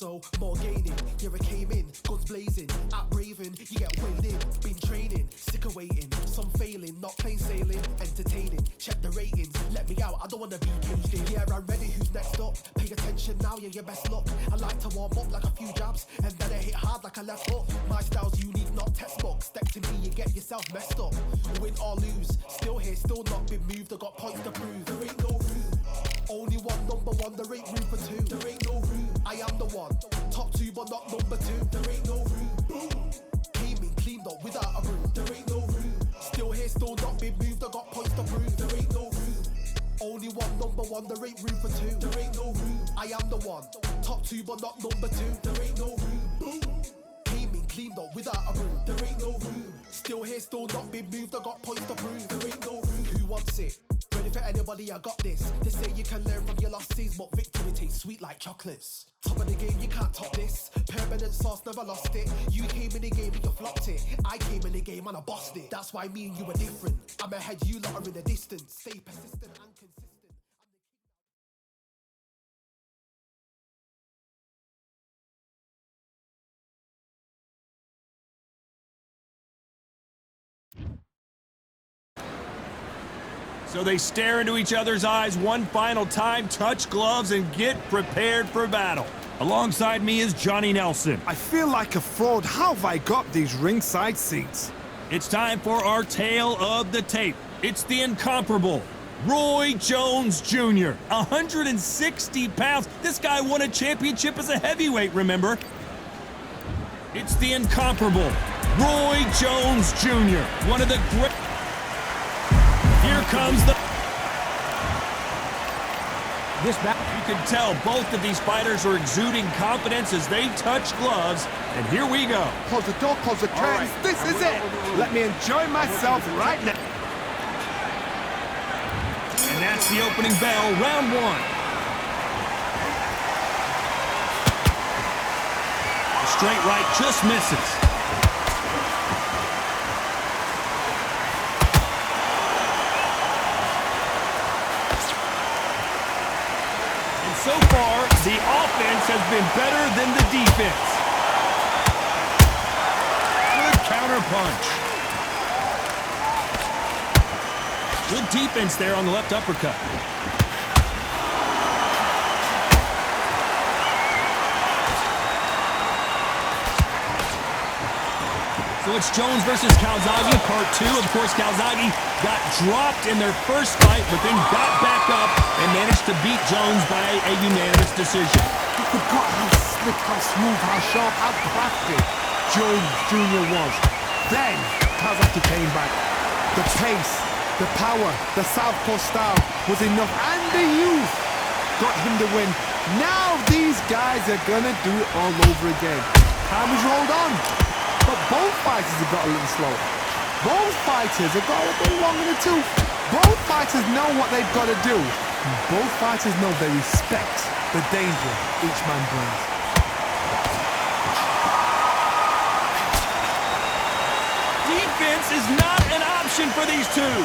so more gaining. Here I came in, guns blazing, at raving, you get weighed in. Been training, sick of waiting, some failing, not plain sailing, entertaining. Check the ratings, let me out, I don't wanna be caged in. Yeah, I'm ready, who's next up? Pay attention now, yeah, your best luck. I like to warm up like a few jabs, and then I hit hard like a left hook. My style's unique, not textbook. Step to me, you get yourself messed up. Win or lose, still here, still not been moved. I got points to prove. There ain't no room. Only one, number one, there ain't room for two. There ain't no room. I am the one. Top two, but not number two. There ain't no room. Boom. Came in, cleaned up without a room. There ain't no room. Still here, still not been moved. I got points to prove. There ain't no room. Only one, number one, there ain't room for two. There ain't no room. I am the one. Top two, but not number two. There ain't no room. Boom. Came in, cleaned up without a room. There ain't no room. Still here, still not been moved. I got points to prove. There ain't no room. Who wants it? Ready for anybody, I got this. They say you can learn from your losses, but victory tastes sweet like chocolates. Top of the game, you can't top this. Permanent sauce, never lost it. You came in the game and you flopped it. I came in the game and I bossed it. That's why me and you are different. I'm ahead, you lot are in the distance. Stay persistent and consistent. So they stare into each other's eyes one final time, touch gloves, and get prepared for battle. Alongside me is Johnny Nelson. I feel like a fraud. How have I got these ringside seats? It's time for our tale of the tape. It's the incomparable Roy Jones Jr. 160 pounds. This guy won a championship as a heavyweight, remember? It's the incomparable Roy Jones Jr. One of the great... Here comes the... You can tell both of these fighters are exuding confidence as they touch gloves. And here we go. Close the door, close the curtains. Right. This is it. Let me enjoy myself right now. And that's the opening bell, round one. The straight right just misses. So far, the offense has been better than the defense. Good counter punch. Good defense there on the left uppercut. So it's Jones versus Calzaghe, part two. Of course, Calzaghe got dropped in their first fight, but then got back up and managed to beat Jones by a unanimous decision. I forgot how slick, how smooth, how sharp, how crafty Jones Jr. was. Then, Calzaghe came back. The pace, the power, the southpaw style was enough, and the youth got him the win. Now these guys are gonna do it all over again. Time has rolled on. But both fighters have got a little slow. Both fighters have got a little long in the tooth. Both fighters know what they've got to do. And both fighters know they respect the danger each man brings. Defense is not an option for these two.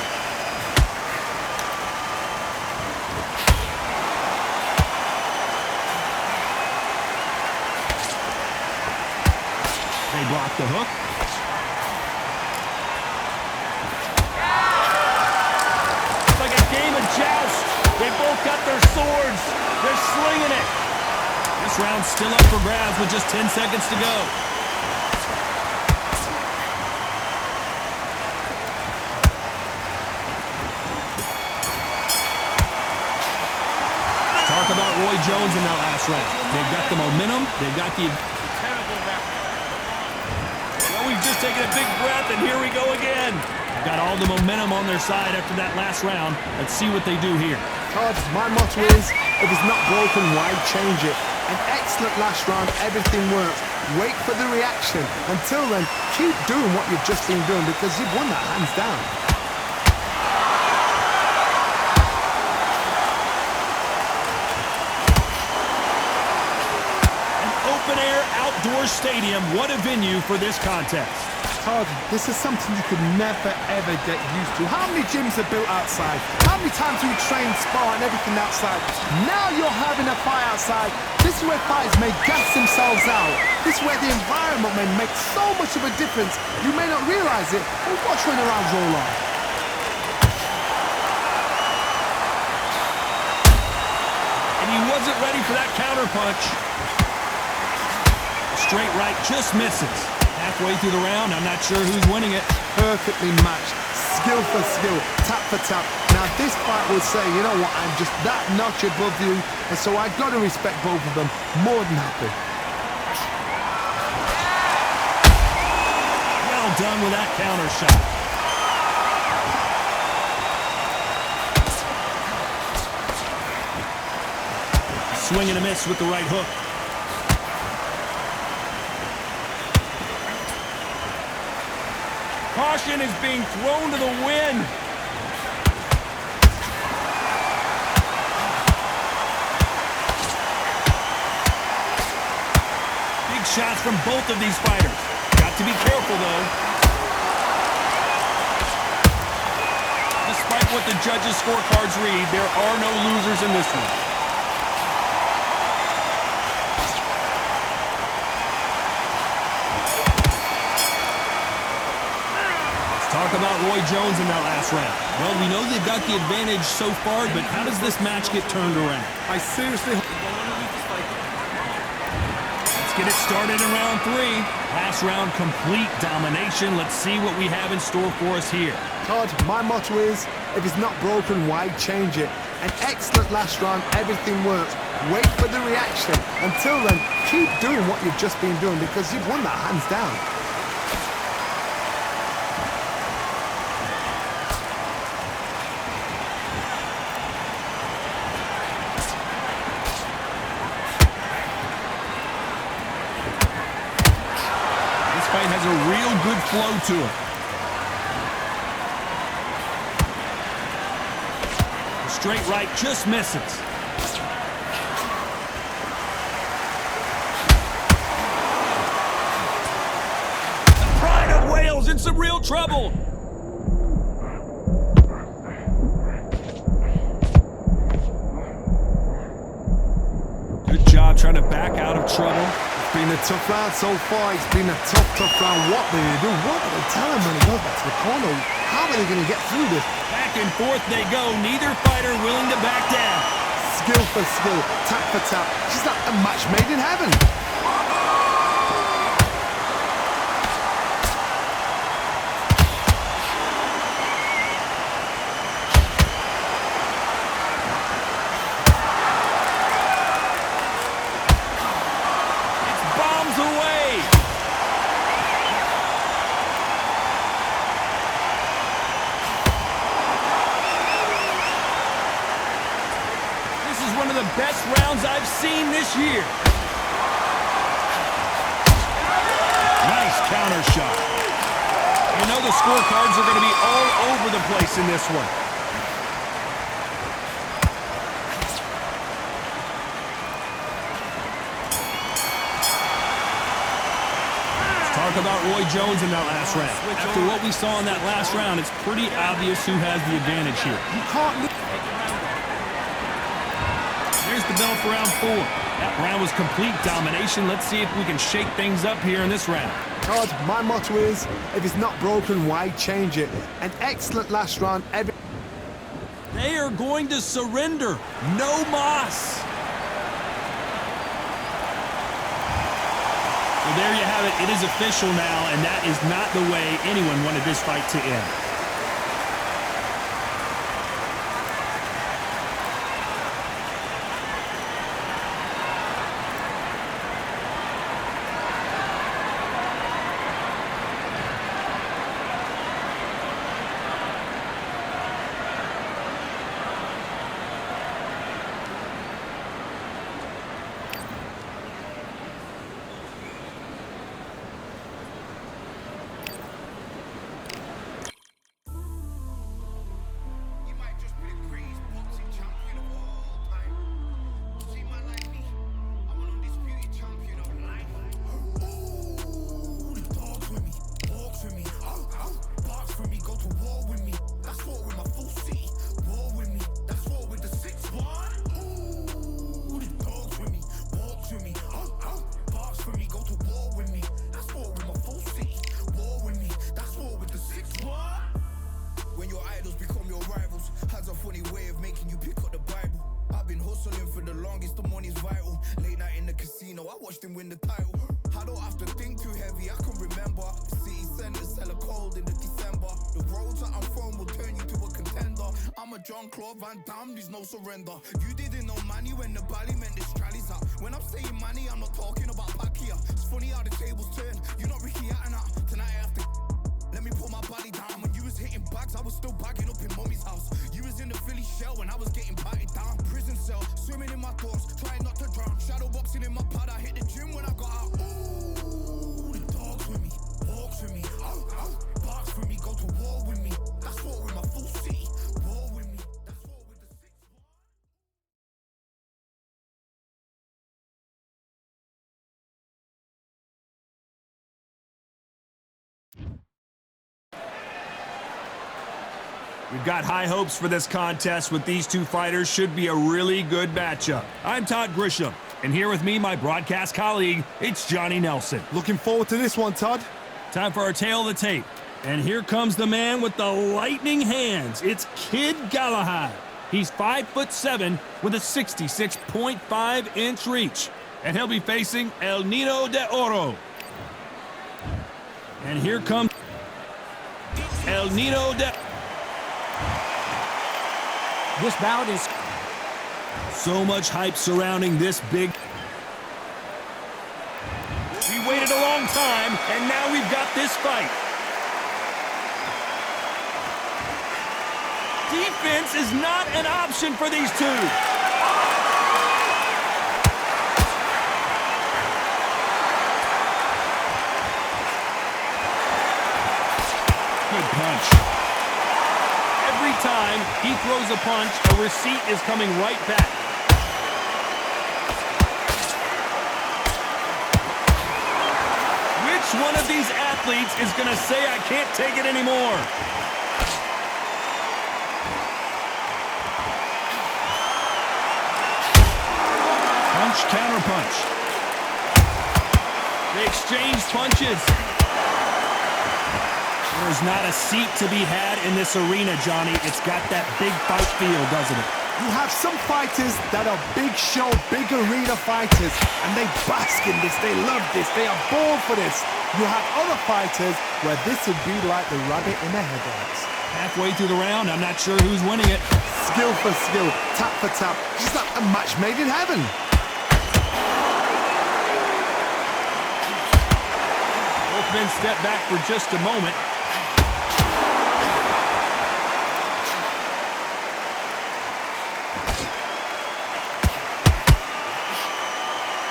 They block the hook. It's like a game of joust. They both got their swords. They're slinging it. This round's still up for grabs with just 10 seconds to go. Talk about Roy Jones in that last round. They've got the momentum. They've got the... We've just taken a big breath, and here we go again. Got all the momentum on their side after that last round. Let's see what they do here. Cards, my motto is, if it's not broken, why change it? An excellent last round, everything works. Wait for the reaction. Until then, keep doing what you've just been doing because you've won that hands down. Open-air outdoor stadium, what a venue for this contest. Todd, this is something you could never ever get used to. How many gyms are built outside? How many times do we train, spar and everything outside? Now you're having a fight outside. This is where fighters may gas themselves out. This is where the environment may make so much of a difference. You may not realize it, but watch when the rounds roll on. And he wasn't ready for that counter punch. Straight right just misses. Halfway through the round, I'm not sure who's winning it. Perfectly matched, skill for skill, tap for tap. Now this fight will say, you know what, I'm just that notch above you, and so I've got to respect both of them. More than happy. Well done with that counter shot. Swing and a miss with the right hook. Caution is being thrown to the wind. Big shots from both of these fighters. Got to be careful, though. Despite what the judges' scorecards read, there are no losers in this one. Talk about Roy Jones in that last round. Well, we know they've got the advantage so far, but how does this match get turned around? I seriously... Let's get it started in round 3. Last round, complete domination. Let's see what we have in store for us here. Todd, my motto is, if it's not broken, why change it? An excellent last round, everything works. Wait for the reaction. Until then, keep doing what you've just been doing because you've won that hands down. Fight has a real good flow to it. The straight right just misses. The Pride of Wales in some real trouble. Good job trying to back out of trouble. It's been a tough round so far. It's been a tough round. What do they do? What do they tell him when he goes back to the corner? How are they going to get through this? Back and forth they go. Neither fighter willing to back down. Skill for skill, tap for tap. It's like a match made in heaven. One of the best rounds I've seen this year. Nice counter shot. You know the scorecards are going to be all over the place in this one. Let's talk about Roy Jones in that last round. After what we saw in that last round, it's pretty obvious who has the advantage here. You can't... Here's the bell for round 4. That round was complete domination. Let's see if we can shake things up here in this round. Todd, my motto is, if it's not broken, why change it? An excellent last round. They are going to surrender. No mas. Well, there you have it. It is official now, and that is not the way anyone wanted this fight to end. long as the money's vital. Late night in the casino, I watched him win the title. I don't have to think too heavy, I can remember. The city centers hella cold in the December. The roads that I'm from will turn you to a contender. I'm a John Claude Van Damme, there's no surrender. You didn't know money when the bally meant this trallies up. When I'm saying money, I'm not talking about back here. It's funny how the tables turn. You're not Ricky Hatton. Tonight I have to let me put my body down. When you was hitting bags, I was still bagging up in mommy's house. You was in the Philly shell when I was getting batted down. Prison cell, swimming in my thoughts, trying not to drown. Shadow boxing in my pad, I hit the gym when I got out. Ooh, the dogs with me, walks with me, barks with me, go to war with me. That's war with my full city, war with me. That's war with the 6-1. We've got high hopes for this contest with these two fighters. Should be a really good matchup. I'm Todd Grisham, and here with me, my broadcast colleague, it's Johnny Nelson. Looking forward to this one, Todd. Time for our tale of the tape. And here comes the man with the lightning hands. It's Kid Galahad. He's 5'7" with a 66.5-inch reach. And he'll be facing El Niño de Oro. And here comes El Niño de... This bout is... So much hype surrounding this big... We waited a long time, and now we've got this fight. Defense is not an option for these two. Good punch. Every time he throws a punch, a receipt is coming right back. Which one of these athletes is going to say, I can't take it anymore? Punch, counter punch. They exchange punches. There's not a seat to be had in this arena, Johnny. It's got that big fight feel, doesn't it? You have some fighters that are big show, big arena fighters, and they bask in this, they love this, they are born for this. You have other fighters where this would be like the rabbit in the headlights. Halfway through the round, I'm not sure who's winning it. Skill for skill, tap for tap, just like a match made in heaven. Both men step back for just a moment.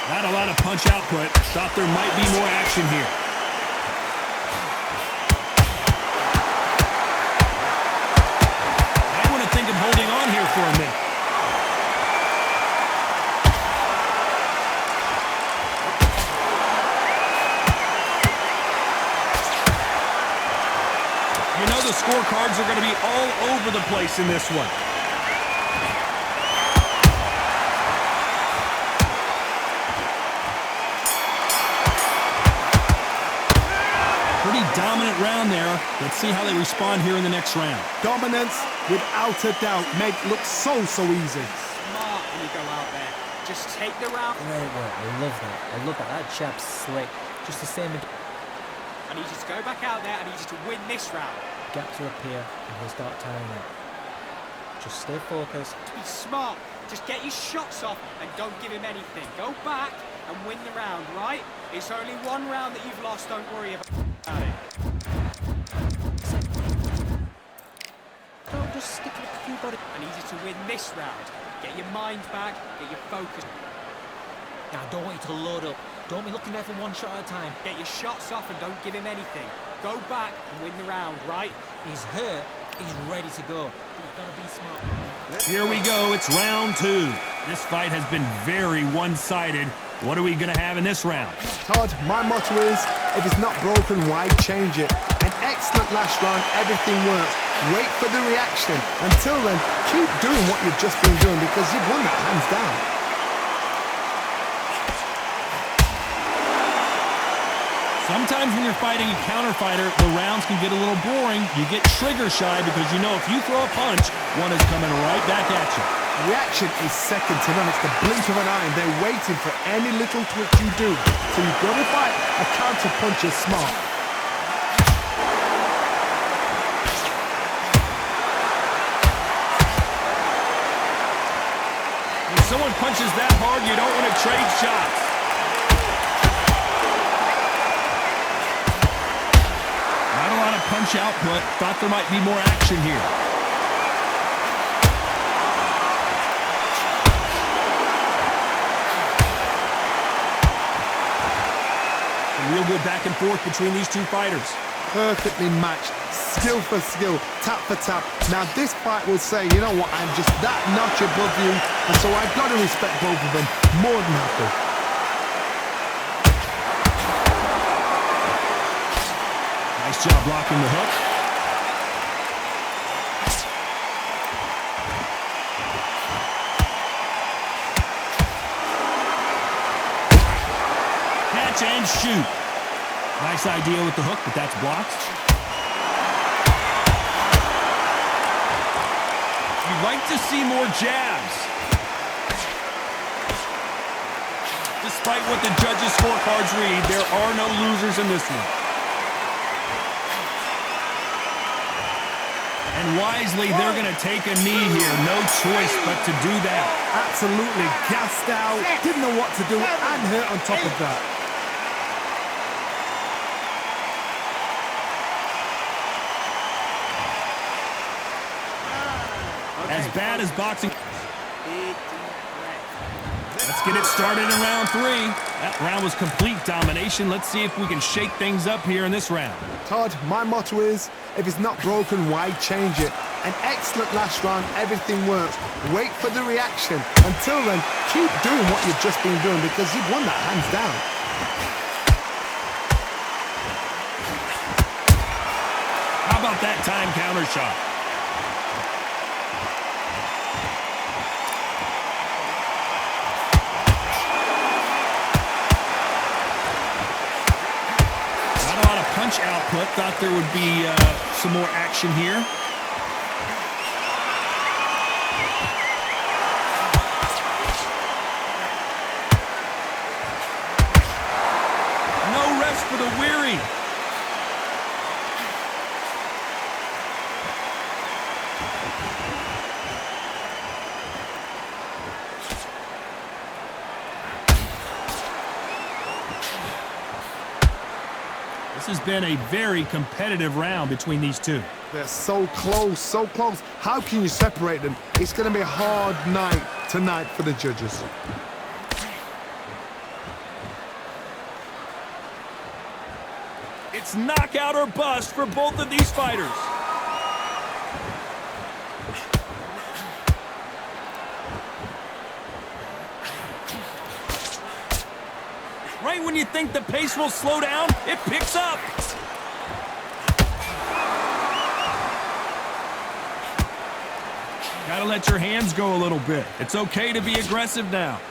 Not a lot of punch output. Thought there might be more action here. I want to think of holding on here for a minute. You know the scorecards are going to be all over the place in this one. Pretty dominant round there. Let's see how they respond here in the next round. Dominance, without a doubt, make look so easy. Smart when you go out there. Just take the round. Great work. I love that. I love that. That chap's slick. Just the same. I need you to go back out there. I need you to win this round. Gaps will appear and he'll start tiring it. Just stay focused. Be smart. Just get your shots off and don't give him anything. Go back and win the round, right? It's only one round that you've lost. Don't worry about it. Don't just stick with a few body. I need you to win this round. Get your mind back. Get your focus. Now, I don't want you to load up. Don't be looking there for one shot at a time. Get your shots off and don't give him anything. Go back and win the round, right? He's hurt. He's ready to go. You've got to be smart. Here we go. It's round two. This fight has been very one-sided. What are we going to have in this round? Todd, my motto is, if it's not broken, why change it? An excellent last round, everything works. Wait for the reaction. Until then, keep doing what you've just been doing because you've won that hands down. Sometimes when you're fighting a counter fighter, the rounds can get a little boring. You get trigger shy because you know if you throw a punch, one is coming right back at you. Reaction is second to none. It's the blink of an eye, and they're waiting for any little twitch you do. So you've got to fight a counter puncher smart. When someone punches that hard, you don't want to trade shots. Not a lot of punch output. Thought there might be more action here. Real good back and forth between these two fighters. Perfectly matched, skill for skill, tap for tap. Now this fight will say, you know what, I'm just that notch above you, and so I've got to respect both of them more than happy. Nice job blocking the hook. Catch and shoot. Nice idea with the hook, but that's blocked. You'd like to see more jabs. Despite what the judges' scorecards read, there are no losers in this one. And wisely, they're going to take a knee here. No choice but to do that. Absolutely gassed out, didn't know what to do, and hurt on top of that. As bad as boxing. Let's get it started in round 3. That round was complete domination. Let's see if we can shake things up here in this round. Todd, my motto is, if it's not broken, why change it? An excellent last round, everything works. Wait for the reaction. Until then, keep doing what you've just been doing because you've won that hands down. How about that time counter shot? Punch output. Thought there would be some more action here. No rest for the weary. This has been a very competitive round between these two. They're so close, so close. How can you separate them? It's going to be a hard night tonight for the judges. It's knockout or bust for both of these fighters. Right when you think the pace will slow down, it picks up. Gotta let your hands go a little bit. It's okay to be aggressive now.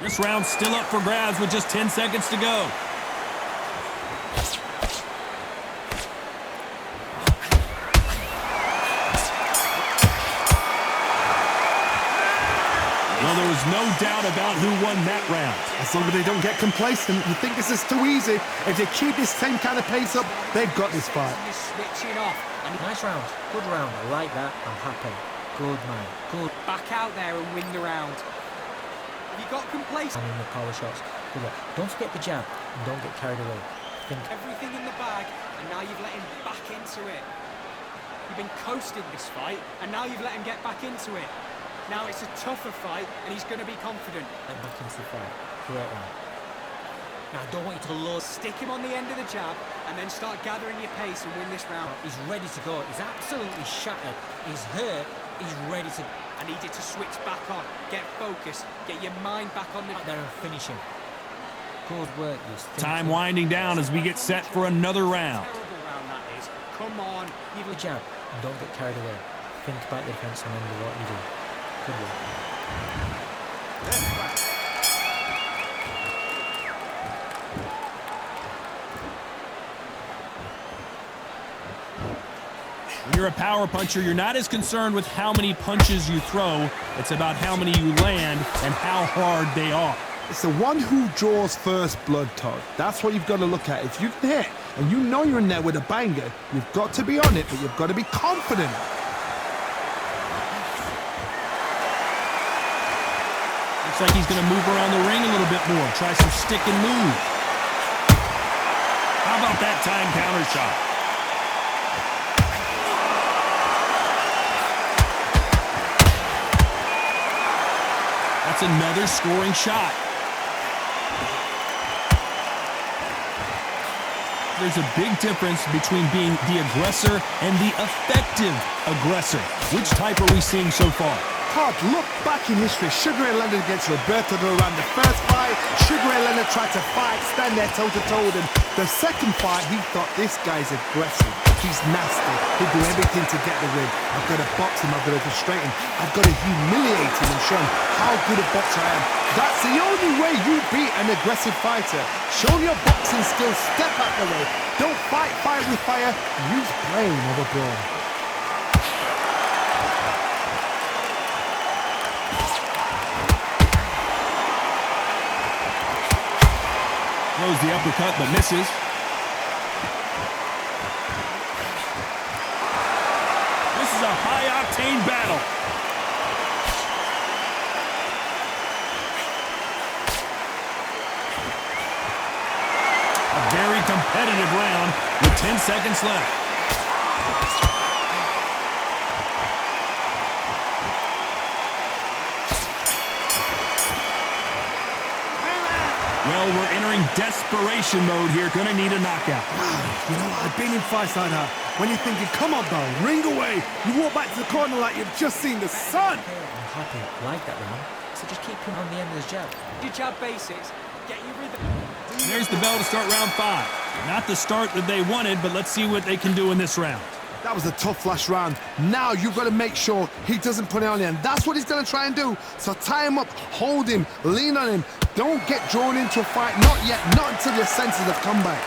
This round's still up for grabs with just 10 seconds to go. Well, there was no doubt about who won that round. As long as they don't get complacent, you think this is too easy. If they keep this same kind of pace up, they've got this fight. Switching off. Nice round. Good round. I like that. I'm happy. Good, man. Good. Back out there and win the round. Have you got complacent? And in the power shots. Good luck. Don't forget the jab and don't get carried away. Think. Everything in the bag, and now you've let him back into it. You've been coasting this fight, and now you've let him get back into it. Now it's a tougher fight, and he's going to be confident. Get back into the fight. Great round. Now I don't want you to lose. Stick him on the end of the jab, and then start gathering your pace and win this round. He's ready to go. He's absolutely shattered. He's hurt. He's ready to. I need you to switch back on. Get focused. Get your mind back on the. Out there and finish him. Good work. Time winding down as we get set for another round. Terrible round that is. Come on. Give a jab and don't get carried away. Think about the defense and remember what you do. Good work. you're a power puncher, you're not as concerned with how many punches you throw. It's about how many you land and how hard they are. It's the one who draws first blood, Todd. That's what you've got to look at. If you can hit and you know you're in there with a banger, you've got to be on it, but you've got to be confident. Looks like he's going to move around the ring a little bit more. Try some stick and move. How about that time counter shot? That's another scoring shot. There's a big difference between being the aggressor and the effective aggressor. Which type are we seeing so far? Todd, look back in history. Sugar Ray Leonard against Roberto Duran. The first fight, Sugar Ray Leonard tried to fight, stand there toe-to-toe with him. The second fight, he thought, this guy's aggressive. He's nasty. He'll do everything to get the win. I've got to box him. I've got to frustrate him. I've got to humiliate him and show him how good a boxer I am. That's the only way you beat an aggressive fighter. Show your boxing skills. Step out the way. Don't fight fire with fire. Use brain over brawn. Throws the uppercut but misses. This is a high-octane battle. A very competitive round with 10 seconds left. Well, we're entering desperation mode here. Gonna need a knockout. You know, I've been in fights like that. When you're thinking, come on, Bell, ring away. You walk back to the corner like you've just seen the sun. I'm happy. I like that round. So just keep him on the end of his jab. Your jab basics. Get your rhythm. There's the bell to start round 5. Not the start that they wanted, but let's see what they can do in this round. That was a tough last round. Now you've got to make sure he doesn't put it on you, and that's what he's going to try and do. So tie him up, hold him, lean on him. Don't get drawn into a fight. Not yet, not until your senses have come back.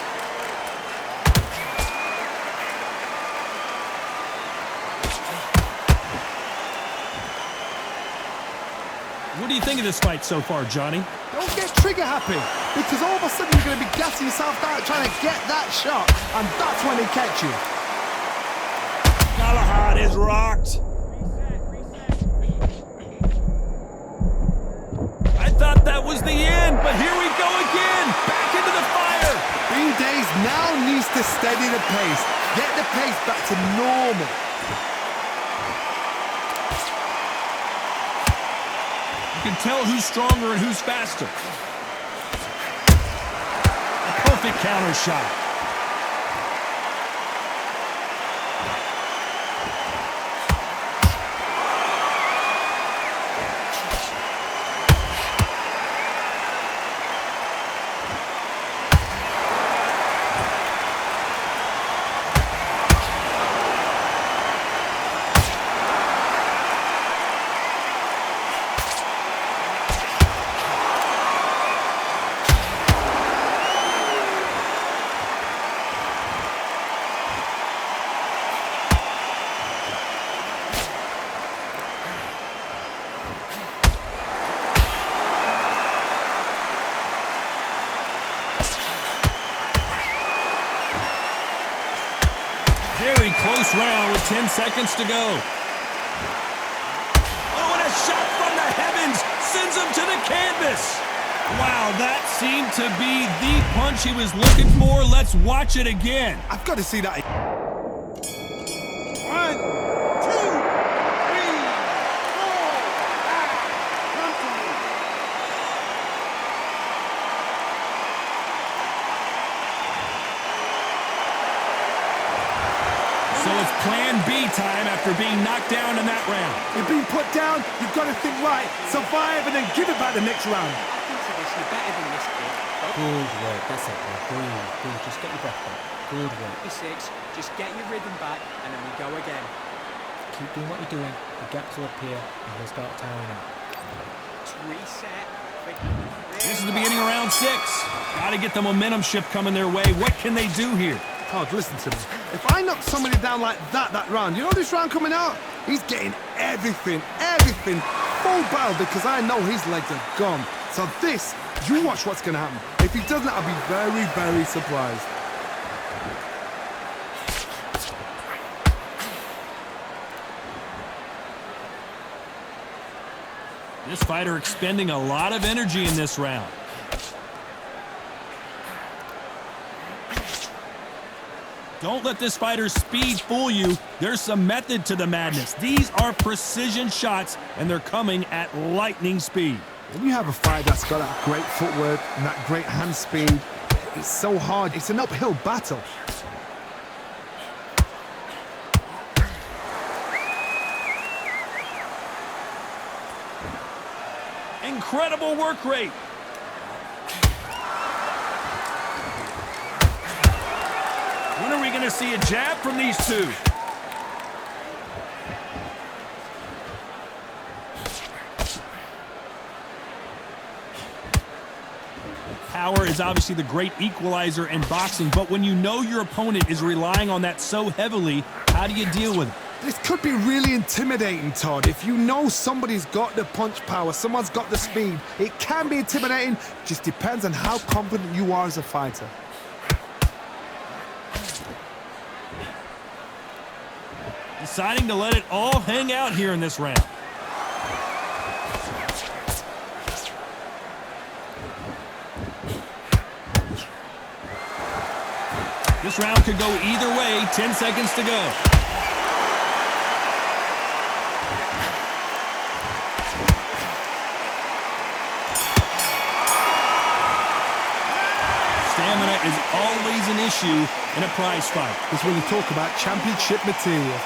What do you think of this fight so far, Johnny? Don't get trigger happy, because all of a sudden you're going to be gassing yourself out trying to get that shot, and that's when they catch you. Galahad is rocked. I thought that was the end, but here we go again. Back into the fire. Bean Days now needs to steady the pace. Get the pace back to normal. You can tell who's stronger and who's faster. A perfect counter shot. Very close round with 10 seconds to go. Oh, and a shot from the heavens sends him to the canvas. Wow, that seemed to be the punch he was looking for. Let's watch it again. I've got to see that. 1, 2, 3, 4, come to me. So it's plan B time after being knocked down in that round. You've been put down, you've got to think right, survive, and then give it back the next round. Into this, you're better than this kid. Good work. That's it. Breathe. Just get your breath back. Good work. 36, just get your rhythm back, and then we go again. Keep doing what you're doing. The gaps will appear, and he'll start tiring out. Just reset. This is the beginning of round 6. Got to get the momentum shift coming their way. What can they do here? Todd, listen to me. If I knock somebody down like that round, you know this round coming out? He's getting everything, full barrel, because I know his legs are gone. So this, you watch what's going to happen. If he doesn't, I'll be very, very surprised. This fighter expending a lot of energy in this round. Don't let this fighter's speed fool you. There's some method to the madness. These are precision shots, and they're coming at lightning speed. When you have a fight that's got that great footwork and that great hand speed, it's so hard. It's an uphill battle. Incredible work rate. When are we going to see a jab from these two? Power is obviously the great equalizer in boxing, but when you know your opponent is relying on that so heavily, how do you deal with it? This could be really intimidating, Todd. If you know somebody's got the punch power, someone's got the speed, it can be intimidating. Just depends on how confident you are as a fighter. Deciding to let it all hang out here in this round. This round could go either way. 10 seconds to go. Stamina is always an issue in a prize fight. It's when you talk about championship material.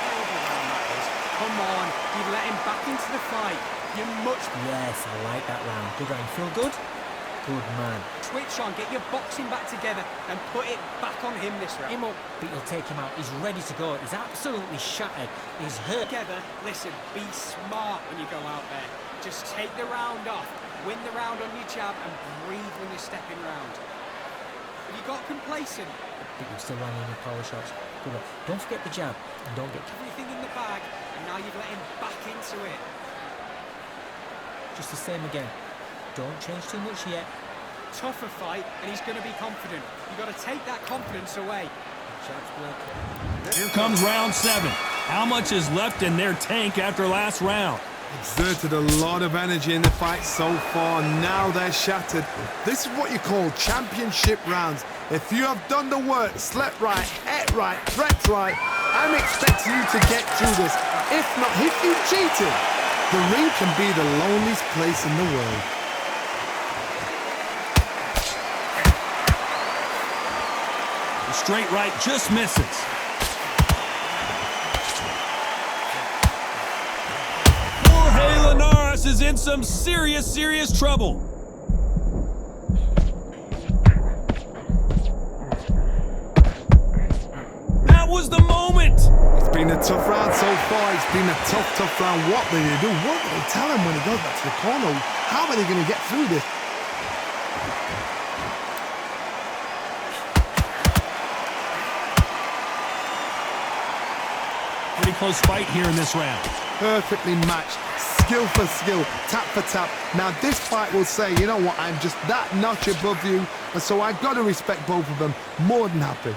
Come on, you've let him back into the fight. You're much... Yes, I like that round. Good round. Feel good? Good man. Switch on, get your boxing back together and put it back on him this round. Him up, but you'll take him out. He's ready to go. He's absolutely shattered. He's hurt. Together, listen, be smart when you go out there. Just take the round off, win the round on your jab and breathe when you're stepping round. Have you got complacent? But you're still landing your power shots. Good luck. Don't forget the jab and don't get Everything in the bag and now you've let him back into it. just the same again. Don't change too much yet. Tougher fight and he's going to be confident. You've got to take that confidence away. Jab's working. Here comes round 7. How much is left in their tank after last round? Exerted a lot of energy in the fight so far. Now they're shattered. This is what you call championship rounds. If you have done the work, slept right, ate right, prepped right, I'm expecting you to get through this. If not, if you cheated, the ring can be the loneliest place in the world. The straight right just misses. Linares is in some serious trouble. That was the moment. It's been a tough round so far. It's been a tough round. What will they do? What will they tell him when he goes back to the corner? How are they going to get through this? Pretty close fight here in this round. Perfectly matched, skill for skill, tap for tap. Now this fight will say, you know what, I'm just that notch above you, and so I've got to respect both of them. More than happy.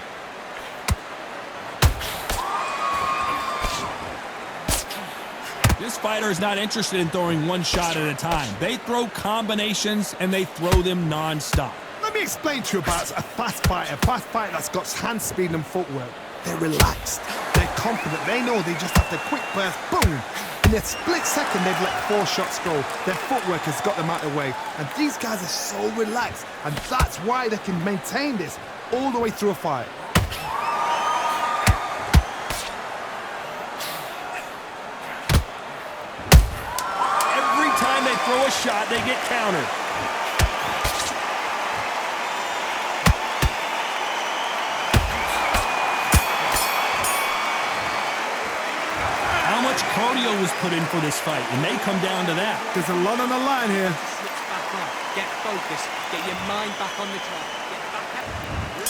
This fighter is not interested in throwing one shot at a time. They throw combinations and they throw them non-stop. Let me explain to you about a fast fighter that's got hand speed and footwork. They're relaxed, they're confident, they know they just have to quick burst, boom! In a split second, they've let 4 shots go. Their footwork has got them out of the way. And these guys are so relaxed, and that's why they can maintain this all the way through a fight. Every time they throw a shot, they get countered. Cardio was put in for this fight, and they come down to that. There's a lot on the line here. Switch back on, get focused, get your mind back on the track, get back at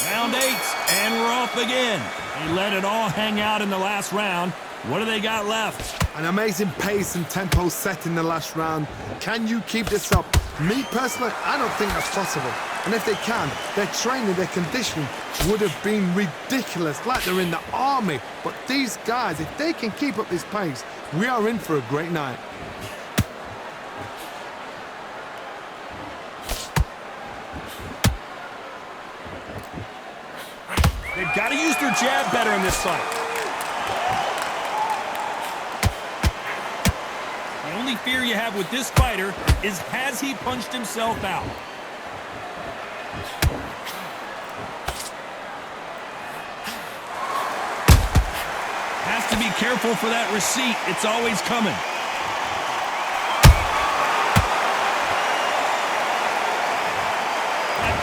Round 8, and we're off again. They let it all hang out in the last round. What do they got left? An amazing pace and tempo set in the last round. Can you keep this up? Me personally, I don't think that's possible. And if they can, their training, their conditioning would have been ridiculous, like they're in the army. But these guys, if they can keep up this pace, we are in for a great night. They've got to use their jab better in this fight. The only fear you have with this fighter is, has he punched himself out? Has to be careful for that receipt. It's always coming.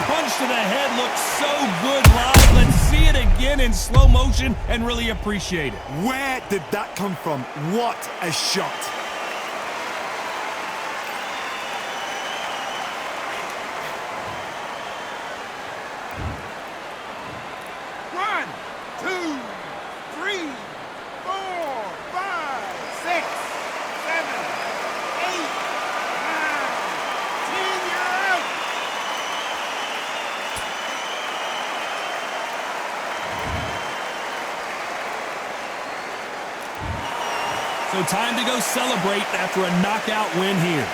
Punch to the head looks so good live. Let's see it again in slow motion and really appreciate it. Where did that come from? What a shot. One, two, three, 4, 5, 6, 7, 8, 9, 10, you're out. So time to go celebrate after a knockout win here.